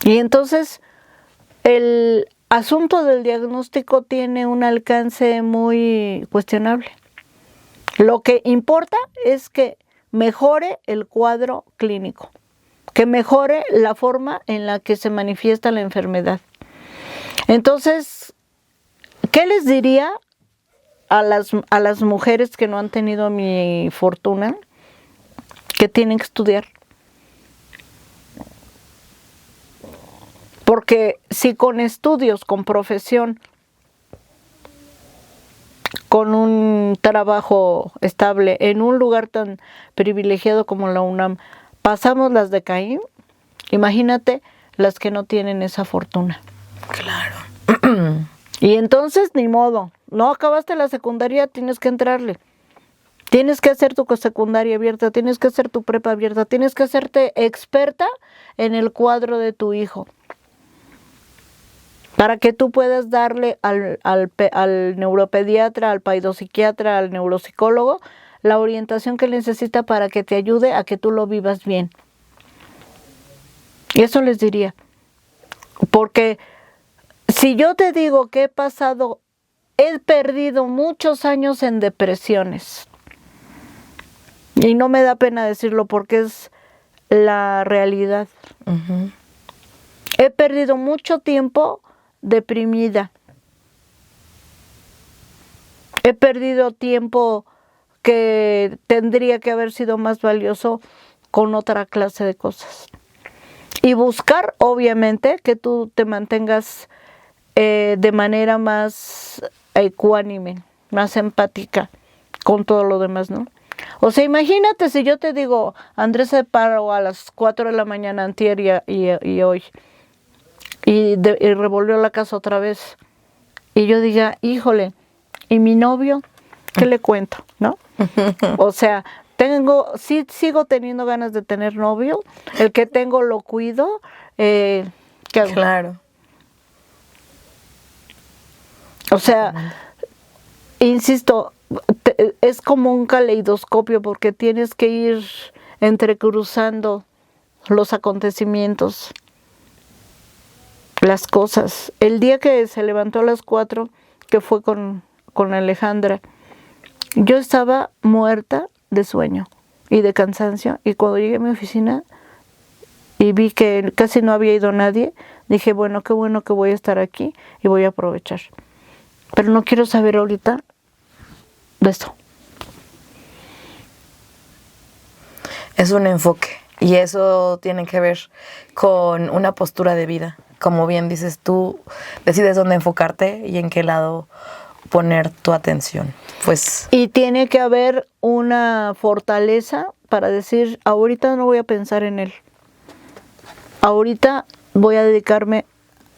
Y entonces el asunto del diagnóstico tiene un alcance muy cuestionable. Lo que importa es que mejore el cuadro clínico, que mejore la forma en la que se manifiesta la enfermedad. Entonces, ¿qué les diría a las mujeres que no han tenido mi fortuna? Que tienen que estudiar. Porque si con estudios, con profesión, con un trabajo estable, en un lugar tan privilegiado como la UNAM, pasamos las de Caín, imagínate las que no tienen esa fortuna. Claro. Y entonces, ni modo, no acabaste la secundaria, tienes que entrarle. Tienes que hacer tu secundaria abierta, tienes que hacer tu prepa abierta, tienes que hacerte experta en el cuadro de tu hijo. Para que tú puedas darle al neuropediatra, al paidopsiquiatra, al neuropsicólogo, la orientación que necesita para que te ayude a que tú lo vivas bien. Y eso les diría. Porque si yo te digo que he perdido muchos años en depresiones. Y no me da pena decirlo porque es la realidad. Ujú. He perdido mucho tiempo deprimida. He perdido tiempo que tendría que haber sido más valioso con otra clase de cosas. Y buscar, obviamente, que tú te mantengas de manera más ecuánime, más empática con todo lo demás, ¿no? O sea, imagínate si yo te digo, Andrés se paró a las 4 de la mañana antier y hoy, y revolvió la casa otra vez, y yo diga, híjole, ¿y mi novio? ¿Qué le cuento? ¿No? O sea, sí sigo teniendo ganas de tener novio, el que tengo lo cuido, ¿qué hago? Claro. O sea, insisto, es como un caleidoscopio porque tienes que ir entrecruzando los acontecimientos, las cosas. El día que se levantó a las 4, que fue con Alejandra, yo estaba muerta de sueño y de cansancio, y cuando llegué a mi oficina y vi que casi no había ido nadie, dije, bueno, qué bueno que voy a estar aquí y voy a aprovechar. Pero no quiero saber ahorita de esto. Es un enfoque y eso tiene que ver con una postura de vida. Como bien dices tú, decides dónde enfocarte y en qué lado poner tu atención. Pues Y tiene que haber una fortaleza para decir, ahorita no voy a pensar en él. Ahorita voy a dedicarme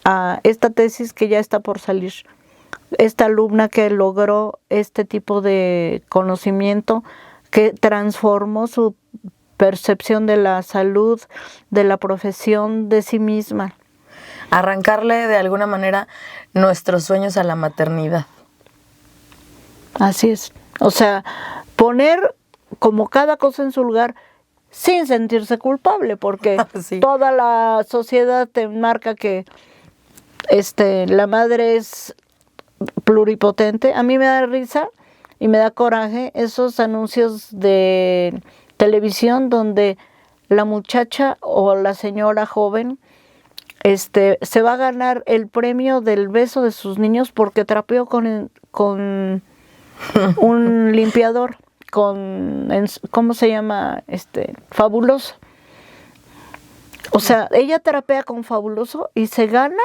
a esta tesis que ya está por salir. Esta alumna que logró este tipo de conocimiento, que transformó su percepción de la salud, de la profesión, de sí misma. arrancarle de alguna manera nuestros sueños a la maternidad. Así es. O sea, poner como cada cosa en su lugar sin sentirse culpable, porque Sí. toda la sociedad te marca que la madre es pluripotente. A mí me da risa y me da coraje esos anuncios de televisión donde la muchacha o la señora joven se va a ganar el premio del beso de sus niños porque trapeó con un limpiador, ¿cómo se llama? Fabuloso. O sea, ella trapea con Fabuloso y se gana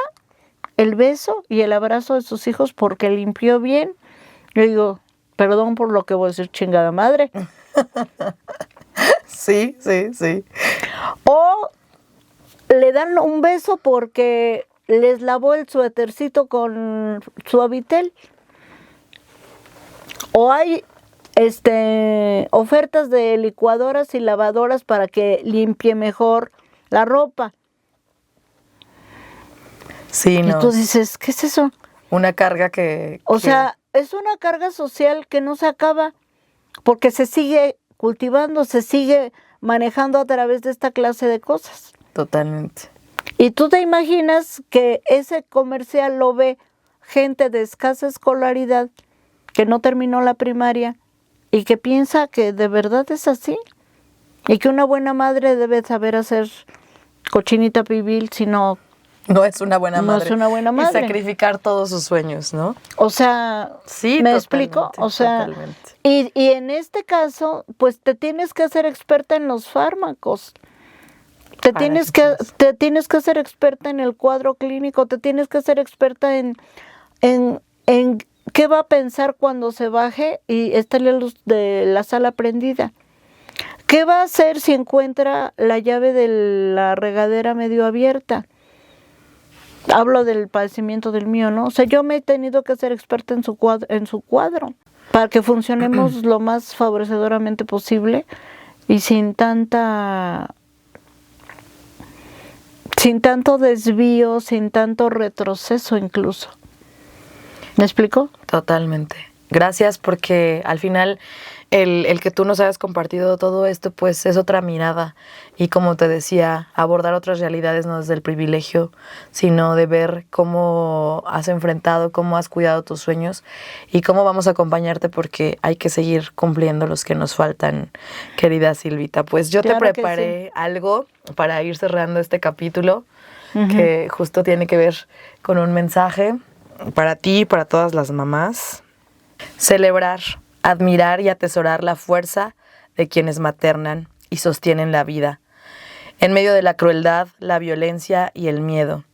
el beso y el abrazo de sus hijos porque limpió bien. Yo digo, perdón por lo que voy a decir, chingada madre. Sí, sí, sí. O le dan un beso porque les lavó el suétercito con Suavitel. O hay ofertas de licuadoras y lavadoras para que limpie mejor la ropa. Sí, Y no. tú dices, ¿qué es eso? Una carga que... O sea, es una carga social que no se acaba porque se sigue cultivando, se sigue manejando a través de esta clase de cosas. Totalmente. Y tú te imaginas que ese comercial lo ve gente de escasa escolaridad que no terminó la primaria y que piensa que de verdad es así y que una buena madre debe saber hacer cochinita pibil, sino No es una buena madre. no es una buena madre. Y sacrificar todos sus sueños, ¿no? O sea, Sí, ¿me totalmente, explico? O sea, totalmente. y en este caso, pues te tienes que hacer experta en los fármacos. Te tienes que hacer experta en el cuadro clínico, te tienes que hacer experta en qué va a pensar cuando se baje y está la luz de la sala prendida. ¿Qué va a hacer si encuentra la llave de la regadera medio abierta? Hablo del padecimiento del mío, ¿no? O sea, yo me he tenido que ser experta en su cuadro para que funcionemos lo más favorecedoramente posible y sin tanto desvío, sin tanto retroceso incluso. ¿Me explico? Totalmente. Gracias porque al final el que tú nos hayas compartido todo esto pues es otra mirada y como te decía, abordar otras realidades no es del privilegio, sino de ver cómo has enfrentado, cómo has cuidado tus sueños y cómo vamos a acompañarte porque hay que seguir cumpliendo los que nos faltan, querida Silvita. Pues yo Claro te que preparé algo para ir cerrando este capítulo que justo tiene que ver con un mensaje para ti y para todas las mamás. Celebrar, admirar y atesorar la fuerza de quienes maternan y sostienen la vida, en medio de la crueldad, la violencia y el miedo.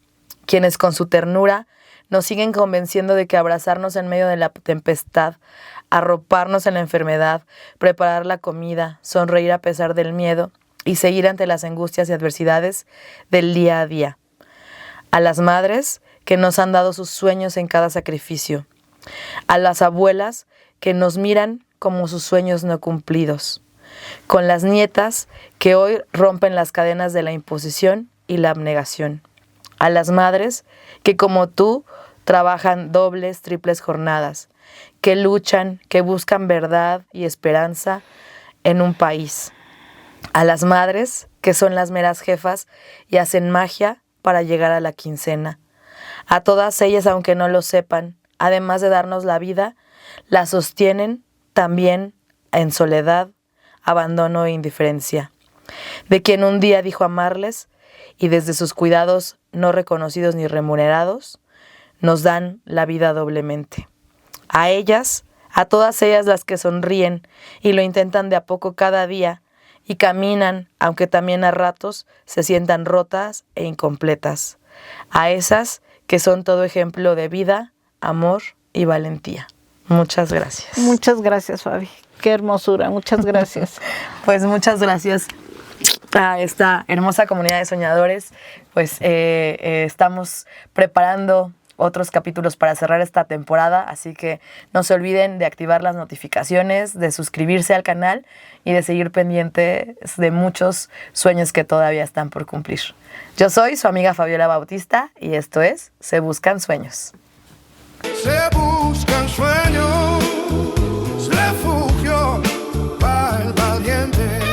Quienes con su ternura nos siguen convenciendo de que abrazarnos en medio de la tempestad, arroparnos en la enfermedad, preparar la comida, sonreír a pesar del miedo y seguir ante las angustias y adversidades del día a día. A las madres que nos han dado sus sueños en cada sacrificio. A las abuelas que nos miran como sus sueños no cumplidos, con las nietas que hoy rompen las cadenas de la imposición y la abnegación, a las madres que como tú trabajan dobles, triples jornadas, que luchan, que buscan verdad y esperanza en un país, a las madres que son las meras jefas y hacen magia para llegar a la quincena, a todas ellas aunque no lo sepan, además de darnos la vida, la sostienen también en soledad, abandono e indiferencia. De quien un día dijo amarles y desde sus cuidados no reconocidos ni remunerados, nos dan la vida doblemente. A ellas, a todas ellas las que sonríen y lo intentan de a poco cada día y caminan, aunque también a ratos se sientan rotas e incompletas. A esas que son todo ejemplo de vida, amor y valentía. Muchas gracias. Muchas gracias, Fabi. Qué hermosura, muchas gracias. Pues muchas gracias a esta hermosa comunidad de soñadores. Pues estamos preparando otros capítulos para cerrar esta temporada, así que no se olviden de activar las notificaciones, de suscribirse al canal y de seguir pendientes de muchos sueños que todavía están por cumplir. Yo soy su amiga Fabiola Bautista y esto es Se Buscan Sueños. Se buscan sueños,